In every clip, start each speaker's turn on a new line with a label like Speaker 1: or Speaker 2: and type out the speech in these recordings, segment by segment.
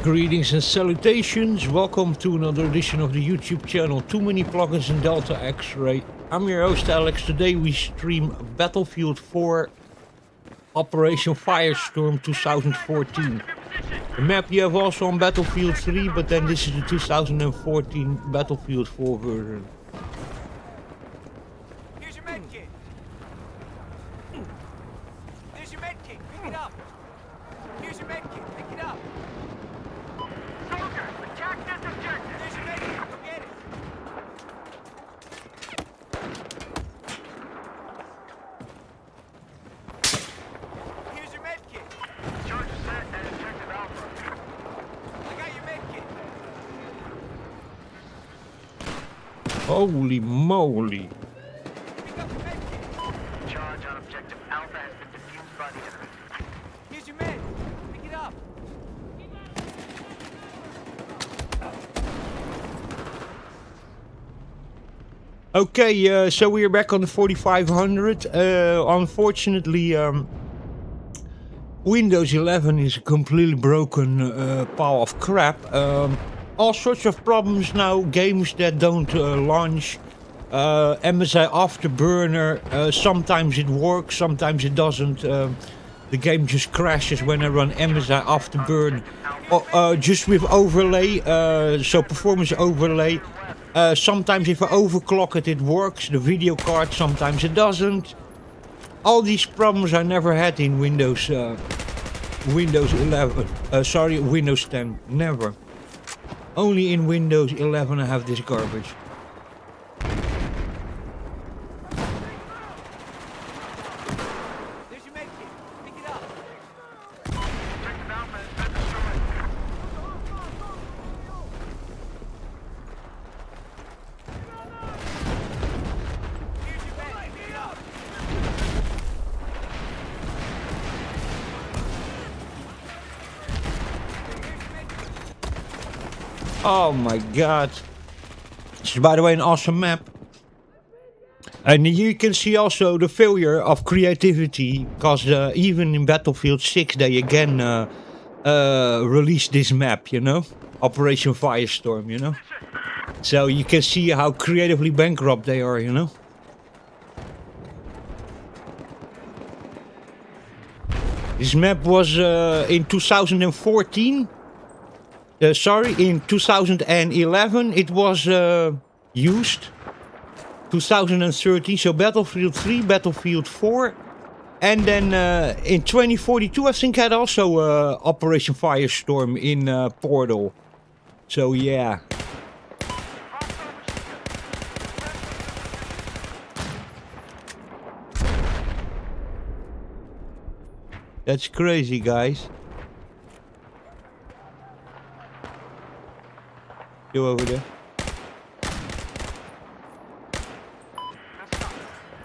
Speaker 1: Greetings and salutations, welcome to another edition of the YouTube channel Too Many Plugins in Delta X-Ray. I'm your host Alex. Today we stream Battlefield 4 Operation Firestorm 2014. The map you have also on Battlefield 3, but then this is the 2014 Battlefield 4 version.
Speaker 2: Here's your medkit. There's your medkit. Pick it up. Here's your medkit. Pick it up. Soldiers, attack this objective. There's your medkit. Go get it. Here's your medkit. Charge is set at objective Alpha. I got your medkit.
Speaker 1: Holy moly.
Speaker 2: Pick up the medkit.
Speaker 3: Charge on objective Alpha has been defused by the enemy.
Speaker 2: Here's your med. Pick it up.
Speaker 1: Okay, so we are back on the 4500. Unfortunately, Windows 11 is a completely broken pile of crap. All sorts of problems now, games that don't launch. MSI Afterburner, sometimes it works, sometimes it doesn't. The game just crashes when I run MSI Afterburn. Just with overlay, so performance overlay. Sometimes if I overclock it, it works. The video card, sometimes it doesn't. All these problems I never had in Windows 11. Sorry, Windows 10. Never. Only in Windows 11 I have this garbage.
Speaker 2: There's your medkit. Pick it up.
Speaker 3: Objective Alpha has been destroyed.
Speaker 2: Here's your med. Pick it up.
Speaker 1: Oh my god. This is, by the way, an awesome map. And you can see also the failure of creativity, because even in Battlefield 6 they again released this map, you know? Operation Firestorm, you know? So you can see how creatively bankrupt they are, you know? This map was in 2014. Sorry, in 2011 it was used. 2013, so Battlefield 3, Battlefield 4. And then in 2042 I think had also Operation Firestorm in Portal. So yeah. That's crazy, guys. You over there.
Speaker 3: There's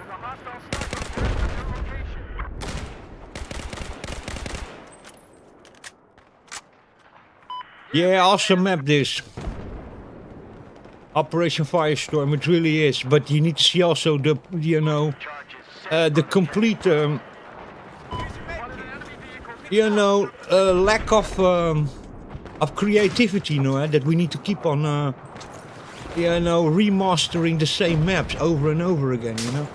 Speaker 3: a hostile sniper at your location.
Speaker 1: Yeah, awesome map this. Operation Firestorm, it really is. But you need to see also the, you know,
Speaker 3: Charge is set.
Speaker 1: the complete,
Speaker 2: Here's your medkit.
Speaker 1: you know, lack of creativity, you know, that we need to keep on, you know, remastering the same maps over and over again, you know.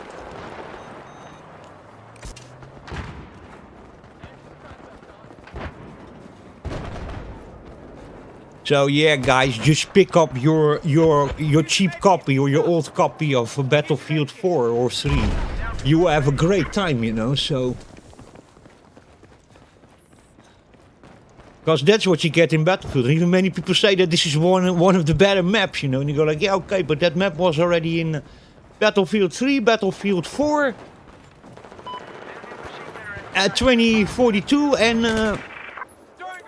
Speaker 1: So yeah, guys, just pick up your cheap copy or your old copy of Battlefield 4 or 3. You will have a great time, you know. So, because that's what you get in Battlefield. Even many people say that this is one of the better maps, you know. And you go like, yeah, okay, but that map was already in Battlefield 3, Battlefield 4, 2042, and
Speaker 2: Throwing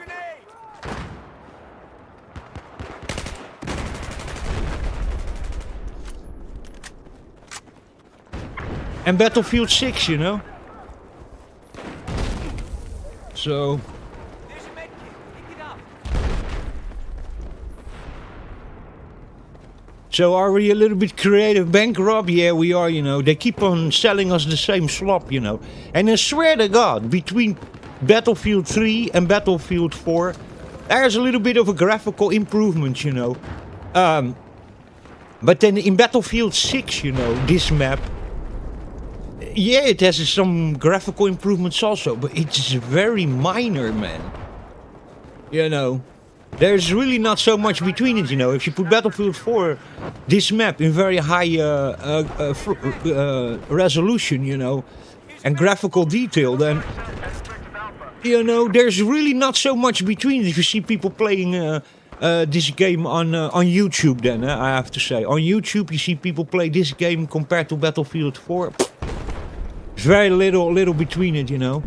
Speaker 2: grenade.
Speaker 1: Battlefield 6, you know. So,
Speaker 2: There's your medkit. Pick it up.
Speaker 1: so are we a little bit creative bankrupt? Yeah, we are, you know. They keep on selling us the same slop, you know. And I swear to God, between Battlefield 3 and Battlefield 4, There's a little bit of a graphical improvement, you know. But then in Battlefield 6, you know, this map, yeah, it has some graphical improvements also, but it's very minor, man. You know, there's really not so much between it, you know. If you put Battlefield 4, this map in very high resolution, you know, and graphical detail, then, you know, there's really not so much between it. If you see people playing this game on YouTube, then I have to say, on YouTube you see people play this game compared to Battlefield 4. Very little between it, you know.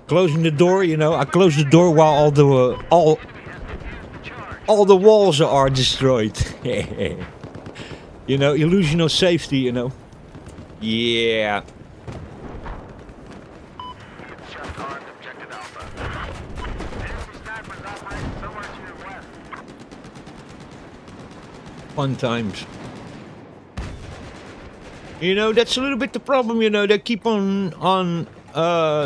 Speaker 1: Closing the door, you know. I close the door while all the walls are destroyed. You know, illusion of safety, you know. Yeah.
Speaker 3: Just armed objective Alpha. Enemy snipers operating somewhere to your west.
Speaker 1: Fun times. You know, that's a little bit the problem, you know. They keep on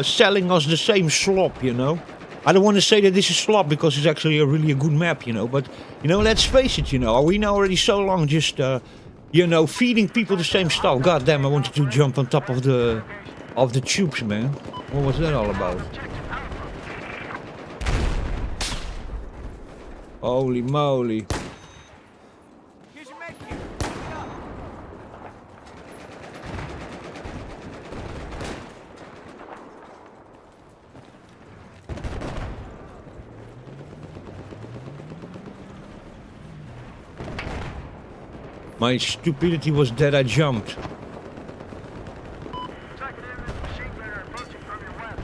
Speaker 1: selling us the same slop, you know. I don't want to say that this is slop because it's actually really a good map, you know. But, you know, let's face it, you know. Are we now already so long just, you know, feeding people the same stuff? God damn, I wanted to jump on top of the tubes, man. What was that all about? Holy moly.
Speaker 2: Here's your med kit.
Speaker 1: My stupidity was that I jumped.
Speaker 3: Tracking in this machine gunner approaching from your west.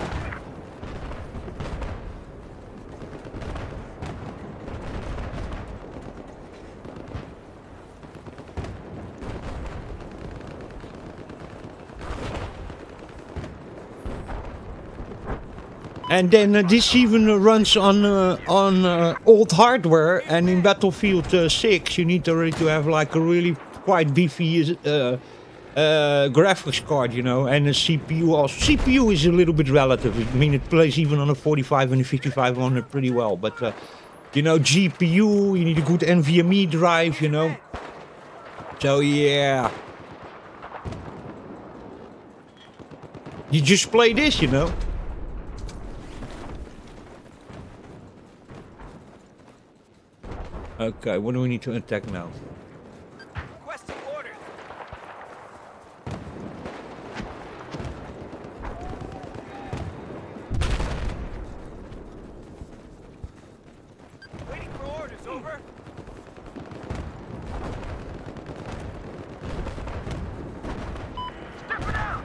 Speaker 1: And then this even runs on old hardware. And in Battlefield 6, you need already to have like a really quite beefy graphics card, you know, and a CPU also. CPU is a little bit relative. I mean, it plays even on a 45 and a 5500 pretty well. But you know, GPU, you need a good NVMe drive, you know. So yeah, you just play this, you know. Okay, what do we need to attack now?
Speaker 2: Requesting orders. Waiting for orders, over.
Speaker 3: Stepping out!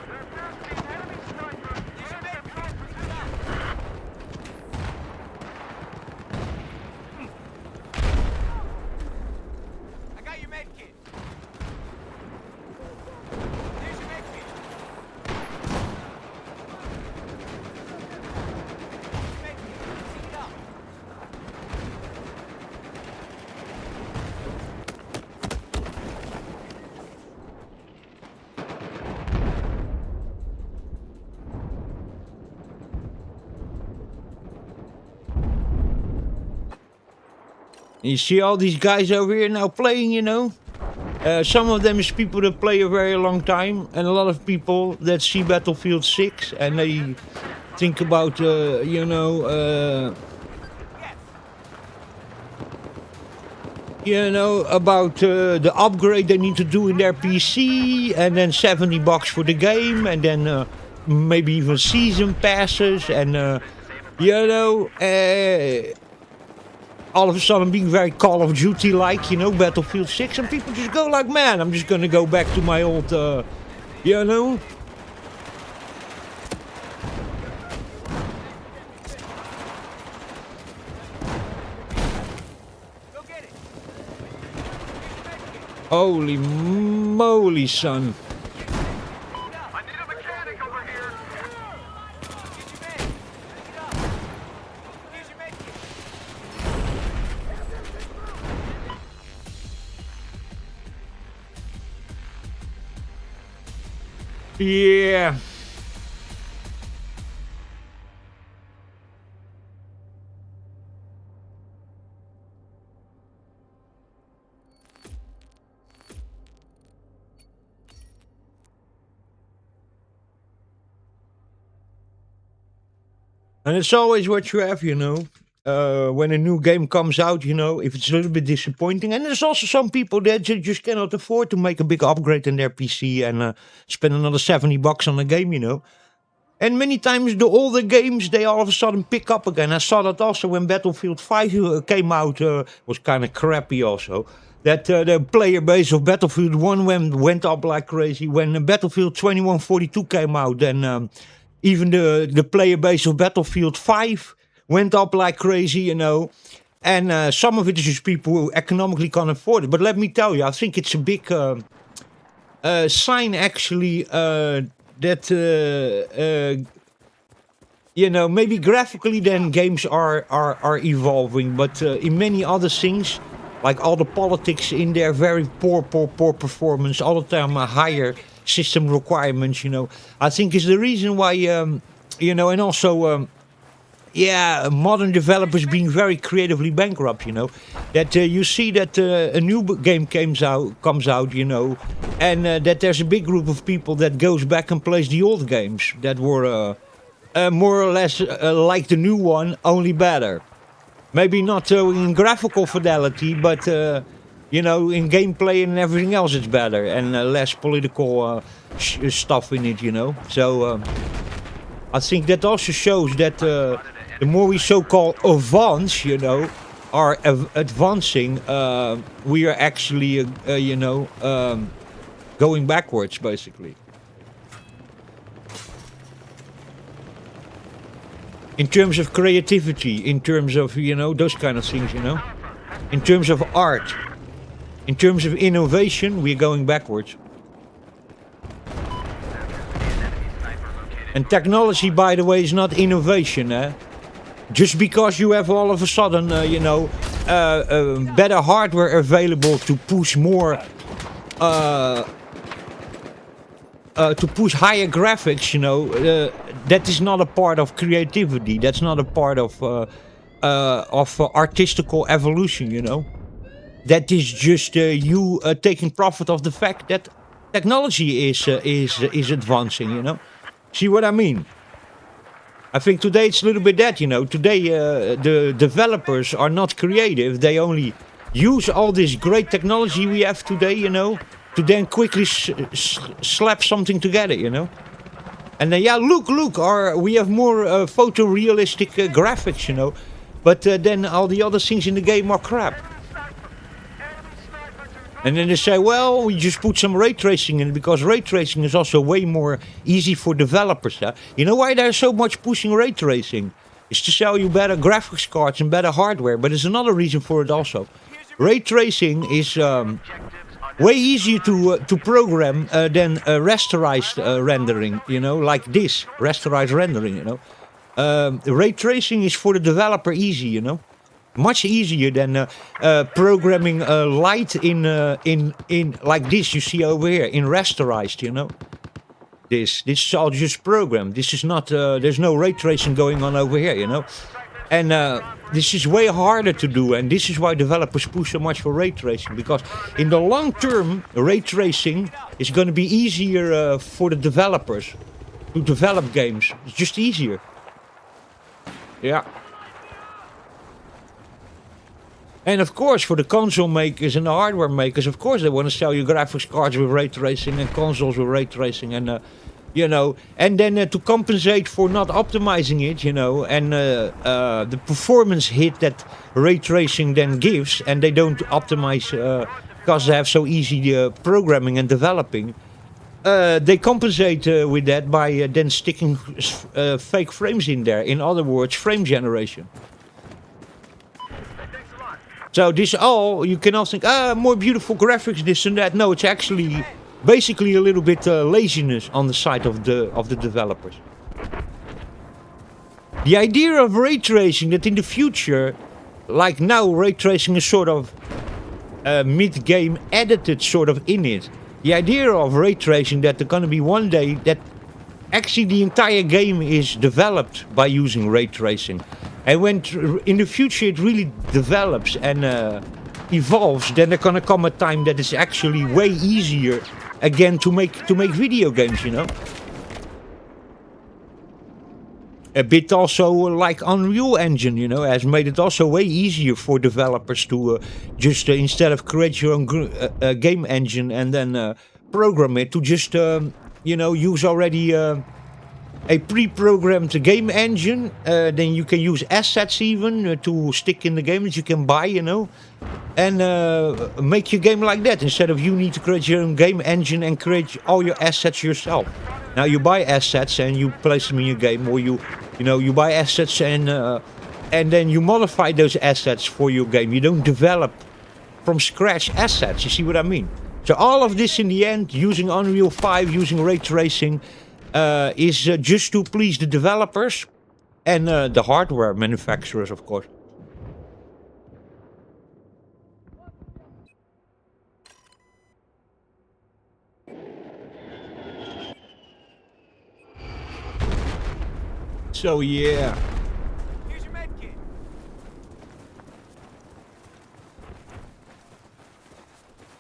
Speaker 3: There appears to be an enemy sniper.
Speaker 2: Here's your med kit. I got your med kit. Here's your med kit. Med kit. Seat it up.
Speaker 1: You see all these guys over here now playing, you know. Some of them is people that play a very long time, and a lot of people that see Battlefield 6 and they think about, you know, about the upgrade they need to do in their PC, and then $70 for the game, and then maybe even season passes, and you know, all of a sudden being very Call of Duty like, you know, Battlefield 6, and people just go like, man, I'm just gonna go back to my old, you know.
Speaker 2: Go get it.
Speaker 1: Holy moly, son.
Speaker 3: I need a mechanic over here.
Speaker 2: Get your med. Pick it up. Here's your med kit.
Speaker 1: Yeah. And it's always what you have, you know. When a new game comes out, you know, if it's a little bit disappointing. And there's also some people that just cannot afford to make a big upgrade in their PC and spend another $70 on a game, you know. And many times the older games, they all of a sudden pick up again. I saw that also when Battlefield 5 came out, was kind of crappy also. That the player base of Battlefield 1 went up like crazy. When Battlefield 2142 came out, then even the player base of Battlefield 5 went up like crazy, you know. And some of it is just people who economically can't afford it. But let me tell you, I think it's a big sign actually that you know, maybe graphically then games are evolving, but in many other things, like all the politics in there, very poor performance, all the time higher system requirements, you know, I think is the reason why, you know, and also, yeah, modern developers being very creatively bankrupt, you know, that you see that a new game comes out, you know, and that there's a big group of people that goes back and plays the old games that were more or less like the new one, only better. Maybe not in graphical fidelity, but you know, in gameplay and everything else it's better, and less political stuff in it, you know. So I think that also shows that the more we so-called advance, you know, are advancing, we are actually, you know, going backwards, basically. In terms of creativity, in terms of, you know, those kind of things, you know. In terms of art, in terms of innovation, we're going backwards. And technology, by the way, is not innovation, eh? Just because you have all of a sudden, you know, better hardware available to push more, to push higher graphics, you know, that is not a part of creativity. That's not a part of artistical evolution, you know. That is just you taking profit of the fact that technology is advancing, you know. See what I mean? I think today it's a little bit that, you know. Today the developers are not creative. They only use all this great technology we have today, you know, to then quickly slap something together, you know. And then, yeah, look, we have more photorealistic graphics, you know. But then all the other things in the game are crap. And then they say, well, we just put some ray tracing in, because ray tracing is also way more easy for developers. Huh? You know why there's so much pushing ray tracing? It's to sell you better graphics cards and better hardware. But there's another reason for it also. Ray tracing is way easier to program than rasterized rendering, you know, like this, rasterized rendering, you know. Ray tracing is for the developer easy, you know. Much easier than programming light in like this you see over here, in rasterized, you know. This is all just programmed. This is not, there's no ray tracing going on over here, you know. And this is way harder to do, and this is why developers push so much for ray tracing, because in the long term, ray tracing is going to be easier for the developers to develop games. It's just easier. Yeah. And of course, for the console makers and the hardware makers, of course, they want to sell you graphics cards with ray tracing and consoles with ray tracing, and you know, and then to compensate for not optimizing it, you know, and the performance hit that ray tracing then gives, and they don't optimize because they have so easy programming and developing. They compensate with that by then sticking fake frames in there. In other words, frame generation. So this all, you can all think, more beautiful graphics, this and that. No, it's actually basically a little bit laziness on the side of the developers. The idea of ray tracing, that in the future, like now, ray tracing is sort of mid-game edited sort of in it. the idea of ray tracing that there's gonna be one day that actually the entire game is developed by using ray tracing, and when in the future it really develops and evolves, then there's gonna come a time that it's actually way easier again to make video games, you know. A bit also like Unreal Engine, you know, has made it also way easier for developers to just instead of create your own game engine and then program it, to just you know, use already a pre-programmed game engine. Then you can use assets even to stick in the game that you can buy, you know, and make your game like that, instead of you need to create your own game engine and create all your assets yourself. Now you buy assets and you place them in your game, or you know, you buy assets and then you modify those assets for your game. You don't develop from scratch assets. You see what I mean? So all of this in the end, using Unreal 5, using ray tracing, is just to please the developers and the hardware manufacturers, of course. So yeah.
Speaker 2: Here's your med kit.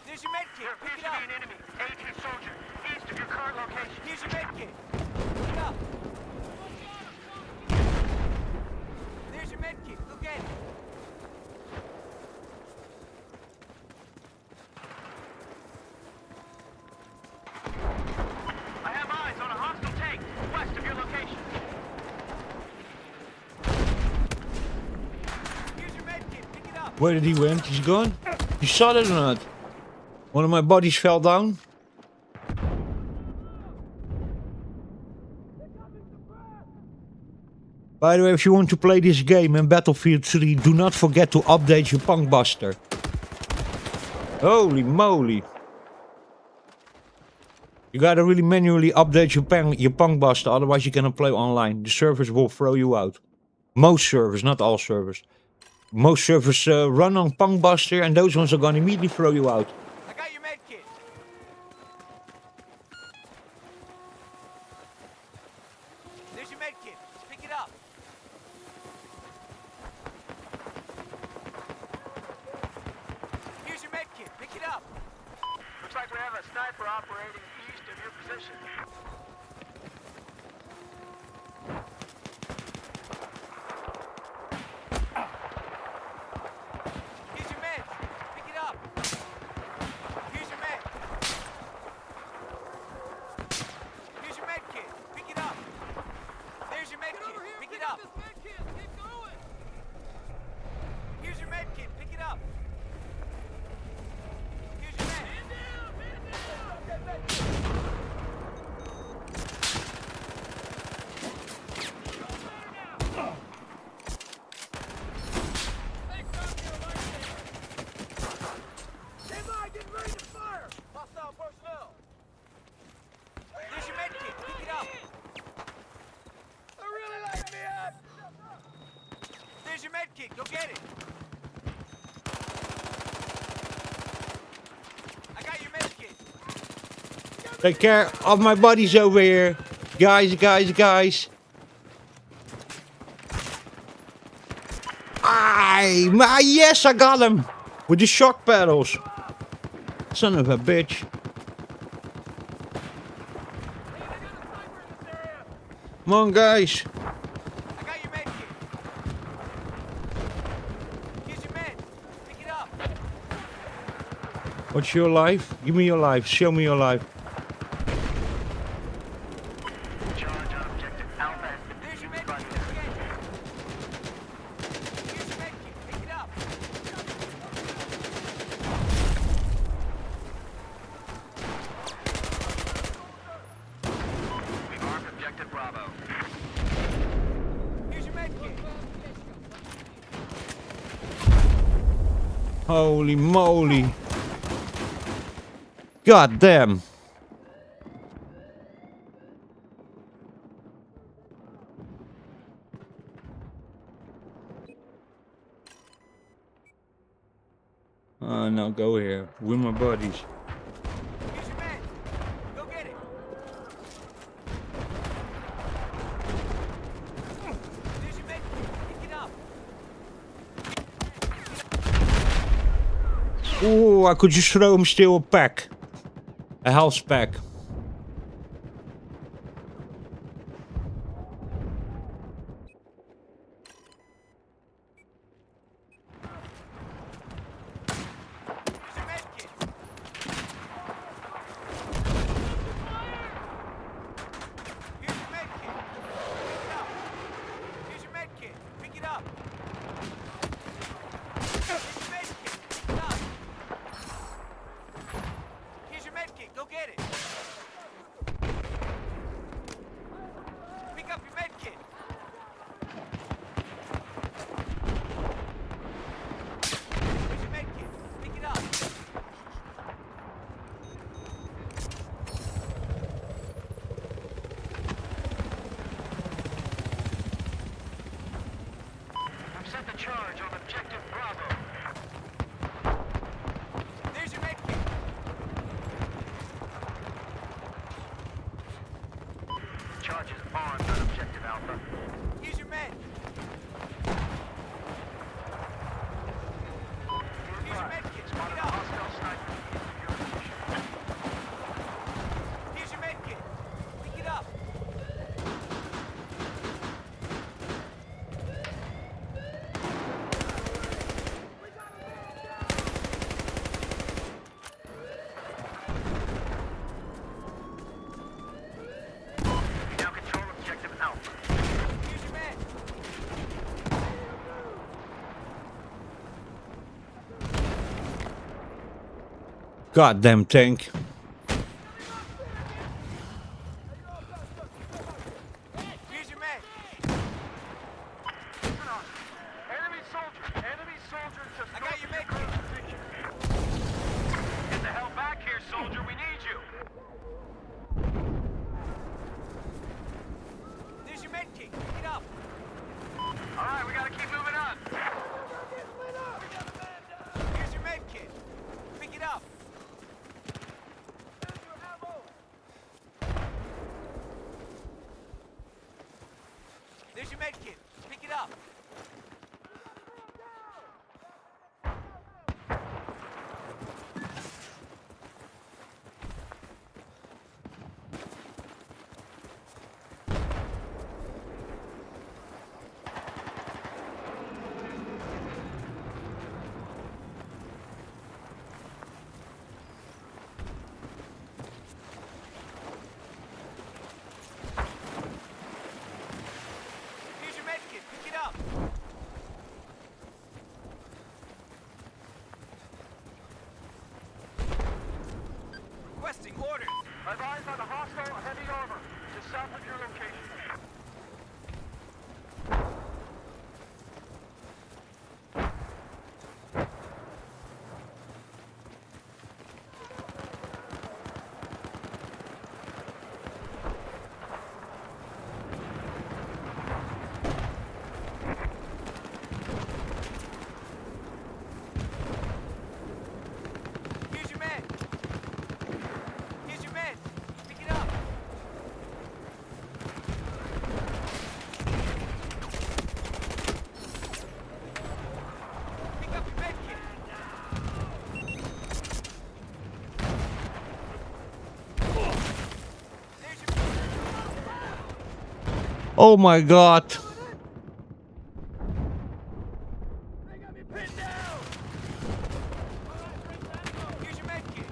Speaker 2: There's your med kit.
Speaker 3: There
Speaker 2: Pick
Speaker 3: appears
Speaker 2: it
Speaker 3: to
Speaker 2: up.
Speaker 3: be an enemy, A2 soldier, east of your current location.
Speaker 2: Here's your med kit. Pick it up. There's your med kit. Go get it.
Speaker 3: I have eyes on a hostile tank west of your location.
Speaker 2: Here's your med kit. Pick it up.
Speaker 1: Where did he went? He's gone? You saw that or not? One of my bodies fell down. By the way, if you want to play this game in Battlefield 3, do not forget to update your punk buster. Holy moly. You gotta really manually update your punk buster, otherwise you cannot play online. The servers will throw you out. Most servers, not all servers. Most servers run on punk buster, and those ones are gonna immediately throw you out.
Speaker 2: I got your med kit. There's your med kit. Pick it up. Here's your med kit. Pick it up.
Speaker 3: Looks like we have a sniper operating east of your position.
Speaker 2: Here's your med. Pick it up. Here's your med. Here's your med kit. Pick it up. There's your med kit. Pick it up. Here's your med kit. Pick it up. Here's your med. Stand by, get ready to fire! Hostile personnel! There's your med kit, pick it up! I really like me up! There's your med kit, go get it! I got your med kit!
Speaker 1: Take care of my buddies over here. Guys. Yes, I got him. With the shock pedals. Son of a bitch. Come on, guys.
Speaker 2: I got your med kit! Here's your med, pick it up!
Speaker 1: What's your life? Give me your life. Show me your life.
Speaker 3: Charge on objective Alpha.
Speaker 2: There's your med kit, go get it! Here's your med kit, pick it up!
Speaker 3: We mark objective Bravo.
Speaker 2: Here's your med kit!
Speaker 1: Holy moly. God damn. Oh no, go here. With my buddies.
Speaker 2: Here's your med!
Speaker 1: Oh, I could just throw him still a pack. A health pack.
Speaker 2: Here's your med kit. Here's your med kit. Pick it up. Here's your med kit. Pick it up. Here's your med kit. Pick it up. Here's your med kit. Go get it. Pick up your med kit. Here's your med kit. Pick it up.
Speaker 3: I've set the charge on objective Bravo.
Speaker 2: There's your med kit.
Speaker 3: Charge is on objective Alpha.
Speaker 2: Here's your med. Here's your med kit. Pick
Speaker 3: Spotted
Speaker 2: it
Speaker 3: a
Speaker 2: up.
Speaker 3: hostile sniper. Your position.
Speaker 2: Here's your med kit. Pick it up.
Speaker 3: We now control objective Alpha.
Speaker 2: Here's your med.
Speaker 1: Goddamn tank.
Speaker 2: Here's your med.
Speaker 3: Listen on. Enemy soldiers just
Speaker 2: I got your med
Speaker 3: north of
Speaker 2: kit.
Speaker 3: position. Get the hell back here, soldier. We need you.
Speaker 2: There's your med kit. Pick it up.
Speaker 3: All right, we gotta keep moving on.
Speaker 2: Here's your med kit. Pick it up. There's your med kit. Pick it up. Here's your med kit. Pick it up. Requesting orders.
Speaker 3: Advised on a hostile heavy armor just south of your location.
Speaker 2: Here's your med. Here's your med. Pick it up. Pick up your med kit. There's your
Speaker 1: Oh my god.
Speaker 2: They got me pinned down. Here's your med kit.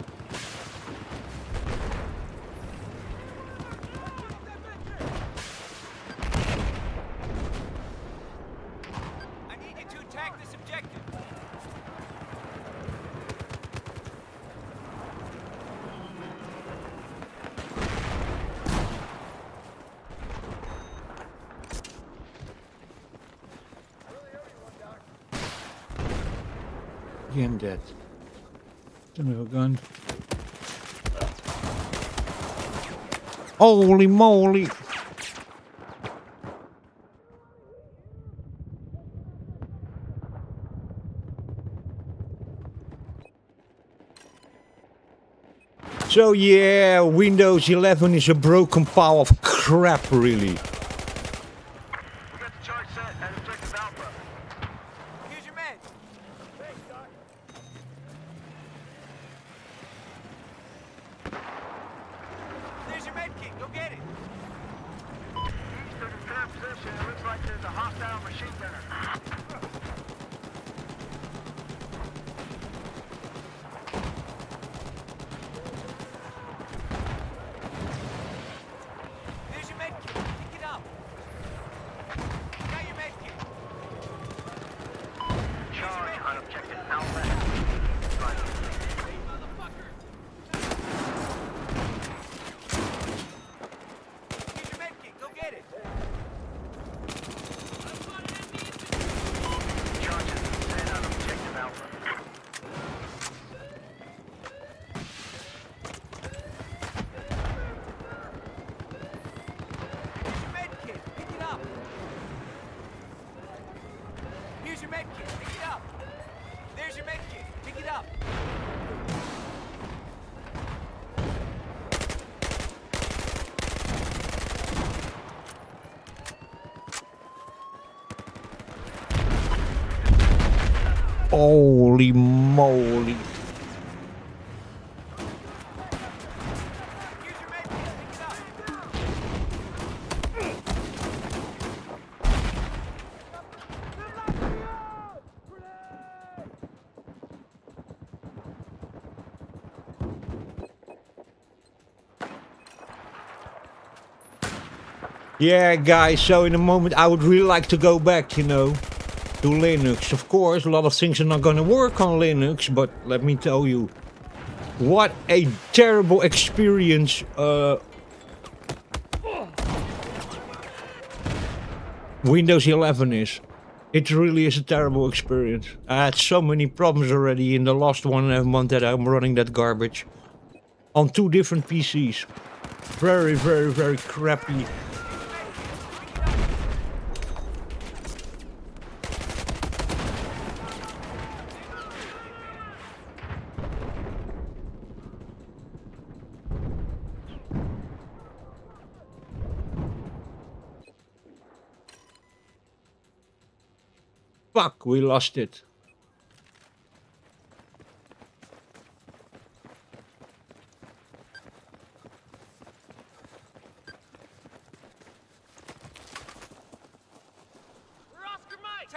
Speaker 2: I need you to attack this objective.
Speaker 1: Yeah, I'm dead. Don't have a gun. Holy moly! So yeah, Windows 11 is a broken pile of crap, really.
Speaker 3: We got the charge set at objective Alpha.
Speaker 2: Here's your med. Thanks, Doc. Go get it.
Speaker 3: East of the third position, it looks like there's a hostile machine gunner.
Speaker 2: There's your med kit. Pick it up. Got your med kit.
Speaker 3: Charge on objective Alpha.
Speaker 2: Here's your med kit. Go get it.
Speaker 3: Charges set on objective Alpha.
Speaker 2: Here's your med kit. Pick it up. Here's your med kit. Pick it up. There's your med kit. Pick it up.
Speaker 1: Holy moly.
Speaker 2: Here's your med kit. Pick it up.
Speaker 1: Yeah, guys, so in a moment I would really like to go back, you know, to Linux. Of course, a lot of things are not gonna work on Linux, but let me tell you, what a terrible experience Windows 11 is. It really is a terrible experience. I had so many problems already in the last 1.5 months that I'm running that garbage on 2 different PCs. Very, very, very crappy. Fuck, we lost it.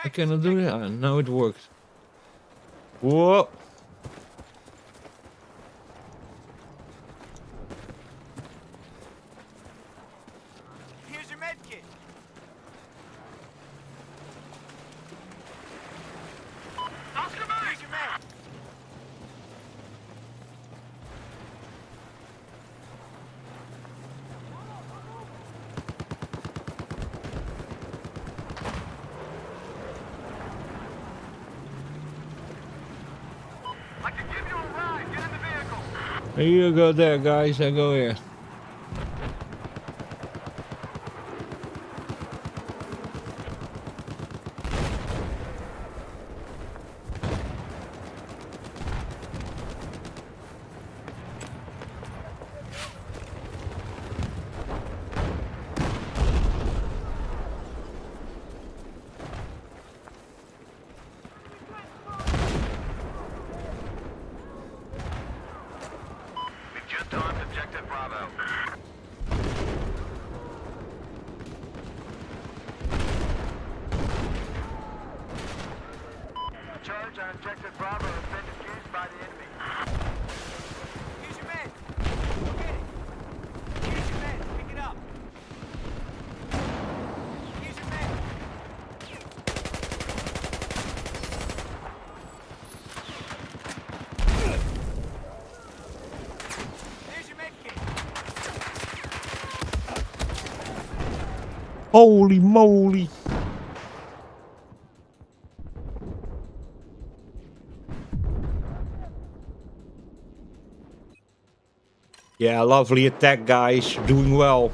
Speaker 1: I cannot do that. Now it worked. Whoa.
Speaker 2: Here's your med kit.
Speaker 3: Oscar Mike!
Speaker 2: Here's your med.
Speaker 3: I can give you a ride. Get in the vehicle.
Speaker 1: Here you go there, guys. I go here.
Speaker 3: We've just armed objective Bravo. Charge on objective Bravo has been defused by the enemy.
Speaker 2: Here's your med. Go get it. Here's your med. Pick it up. Here's your med. There's your med kit.
Speaker 1: Holy moly. Yeah, lovely attack, guys. Doing well.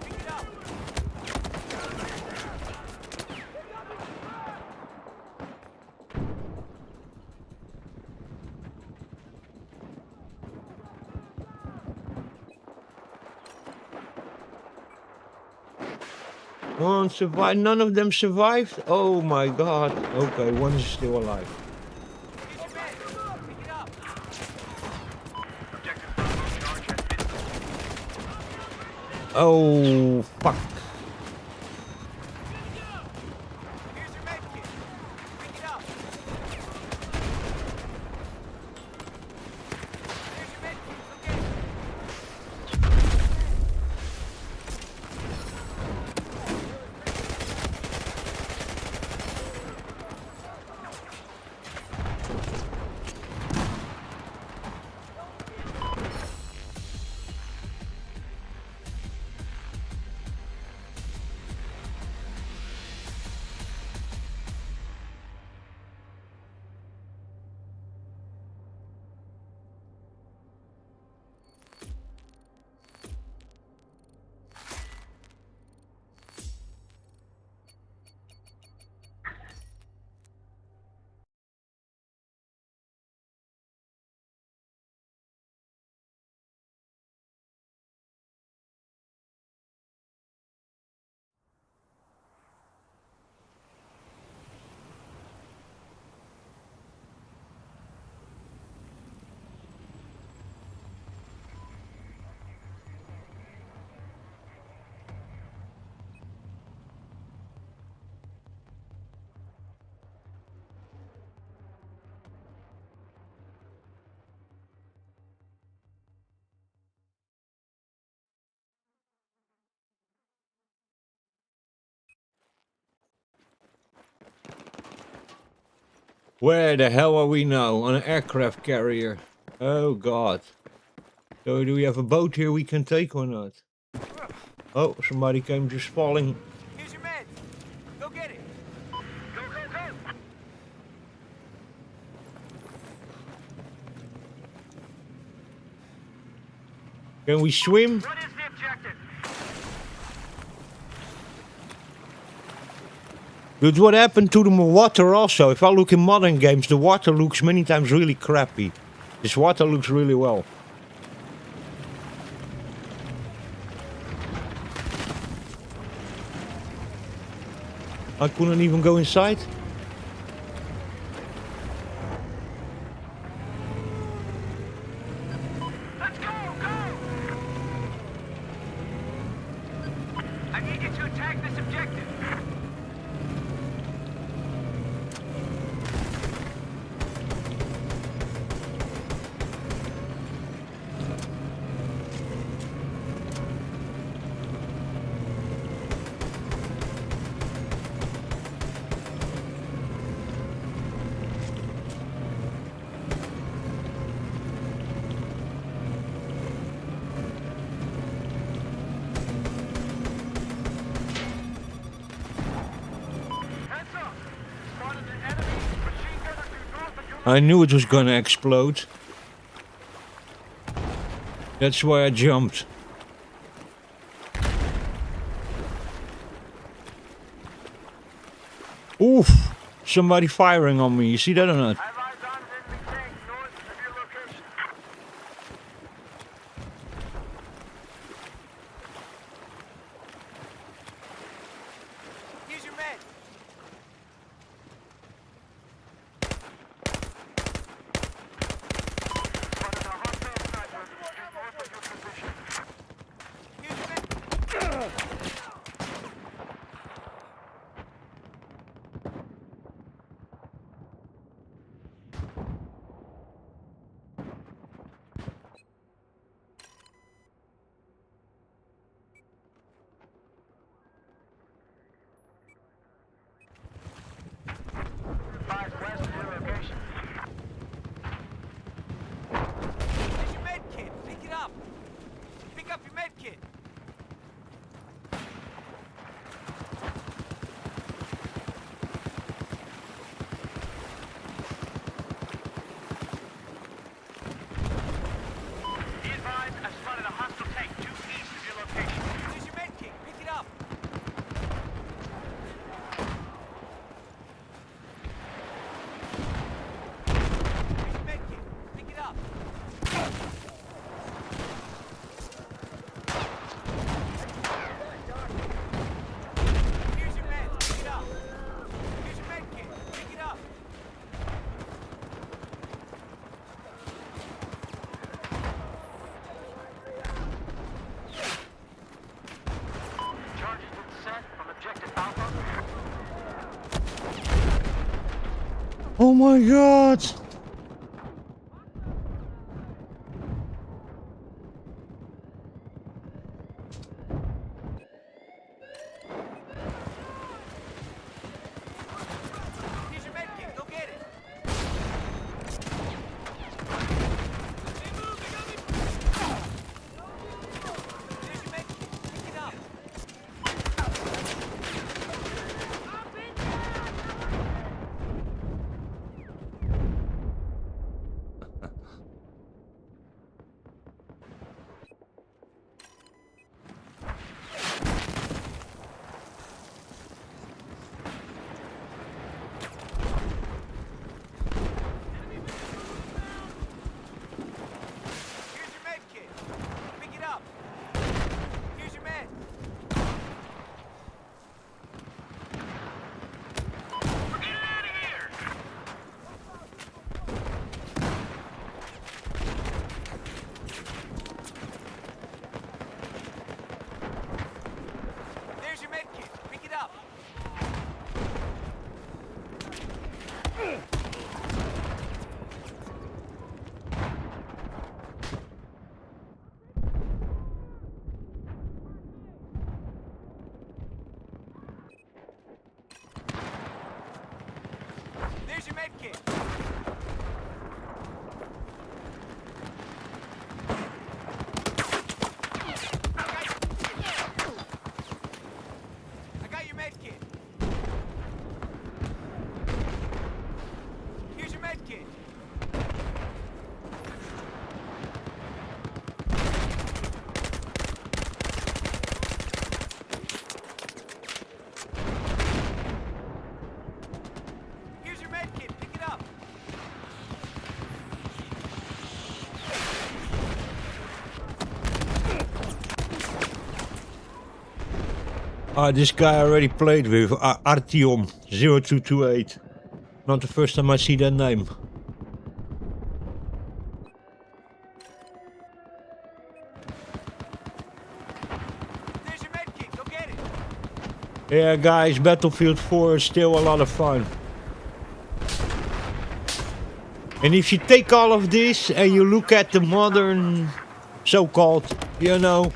Speaker 2: Pick it up.
Speaker 1: One survived. None of them survived? Oh my god. Okay, one is still alive.
Speaker 2: Here's your med. Pick it up.
Speaker 3: Objective Bravo charge has been
Speaker 1: Oh, fuck.
Speaker 2: Here's your med kit. Pick it up. Here's your med kit. Go get it.
Speaker 1: Where the hell are we now? On an aircraft carrier. Oh god. So do we have a boat here we can take or not? Oh, somebody came just falling.
Speaker 2: Here's your meds. Go get it.
Speaker 3: go, go, go!
Speaker 1: Can we swim?
Speaker 3: What is the objective?
Speaker 1: But what happened to the water also? If I look in modern games, the water looks many times really crappy. This water looks really well. I couldn't even go inside.
Speaker 3: Let's go, go! I need you to attack this objective. Heads up! Spotted an enemy machine gunner to north of your...
Speaker 1: I knew it was gonna explode. That's why I jumped. Oof! Somebody firing on me. You see that or not?
Speaker 3: I have eyes on an enemy tank north of your location.
Speaker 2: Here's your med.
Speaker 3: Spotted a hostile sniper just north of your position.
Speaker 2: Here's your med.
Speaker 1: Oh my god!
Speaker 2: Here's your med kit. Go get it. Here's your med kit. Pick it up. Here's your med kit. Pick it up. Here's your med.
Speaker 3: We're getting out of here!
Speaker 2: There's your med kit. Pick it up. There's your med kit. I got your med kit. Here's your med kit. Here's your med kit. Pick it up.
Speaker 1: This guy I already played with, Artyom 0228. Not the first time I see that name.
Speaker 2: There's your med kit. Go get it.
Speaker 1: Yeah, guys, Battlefield 4 is still a lot of fun. And if you take all of this and you look at the modern, so-called, you know,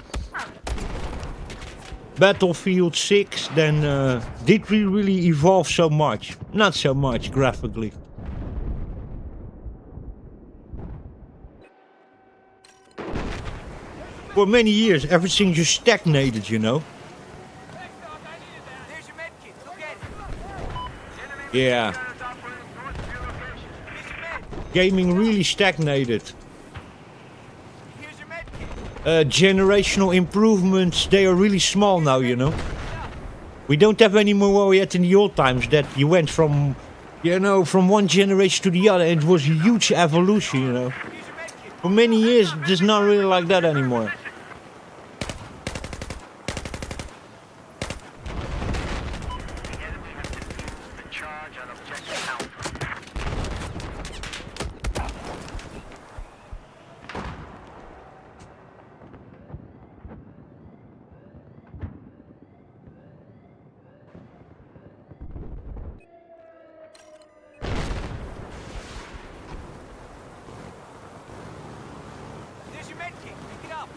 Speaker 1: Battlefield 6, then did we really evolve so much? Not so much graphically. For many years, everything just stagnated, you know.
Speaker 2: There's your med kit. Go get it.
Speaker 1: Yeah,
Speaker 3: Got us operating north of your location.
Speaker 2: Here's your med.
Speaker 1: gaming really stagnated.
Speaker 2: Here's your med kit.
Speaker 1: Generational improvements, they are really small now, you know. We don't have any more yet in the old times that you went from, you know, from one generation to the other, and it was a huge evolution, you know.
Speaker 2: Here's your med kit.
Speaker 1: For many years, it's not really like that anymore.
Speaker 3: The enemy has defused the charge on objective Alpha.
Speaker 2: There's your med kit. Pick it up.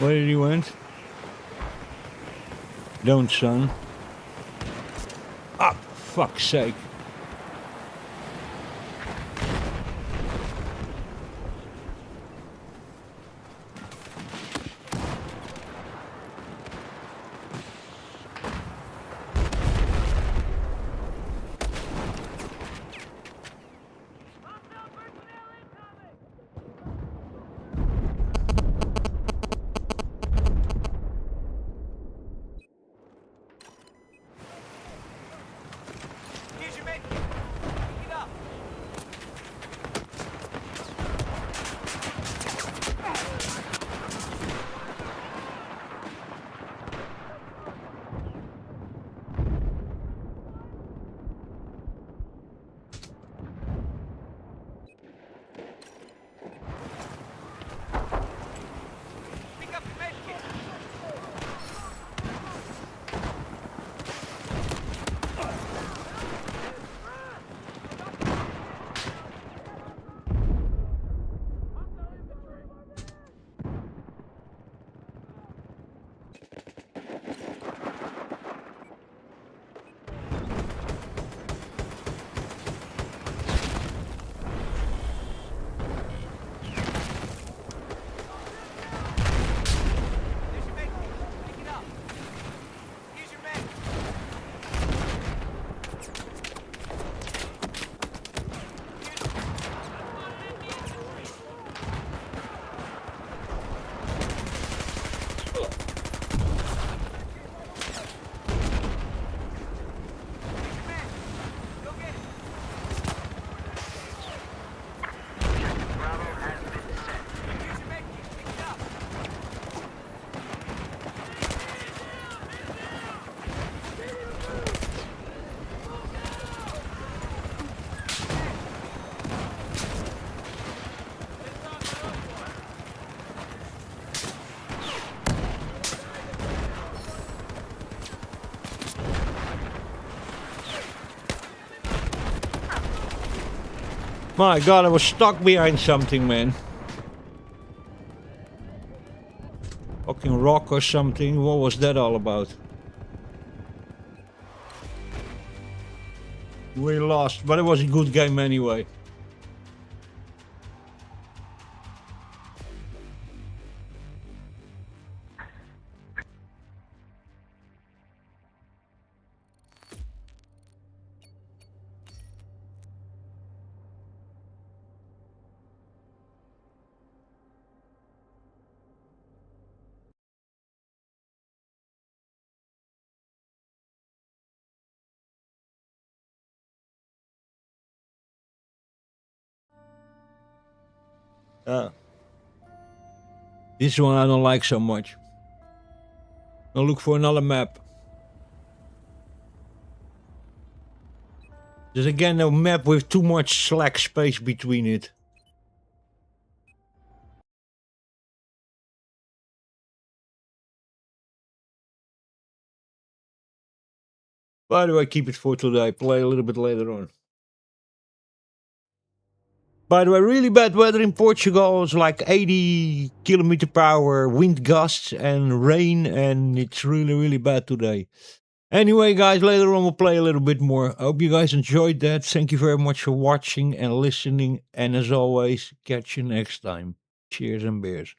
Speaker 1: Where did he went? Don't, son. Ah, fuck's sake.
Speaker 2: Here's your med kit. Pick it up. Pick up your med kit. There's your med kit. Pick it up. Here's your med. Here's your med. Go get it.
Speaker 3: Bravo has been set.
Speaker 2: Here's your med kit. Pick it up.
Speaker 1: My god, I was stuck behind something, man. Fucking rock or something. What was that all about? We lost, but it was a good game anyway. This one I don't like so much. I'll look for another map. There's again a map with too much slack space between it. Why do I keep it for today? Play a little bit later on. By the way, really bad weather in Portugal. It's like 80 kilometer per hour wind gusts and rain, and it's really, really bad today. Anyway, guys, later on we'll play a little bit more. I hope you guys enjoyed that. Thank you very much for watching and listening. And as always, catch you next time. Cheers and beers.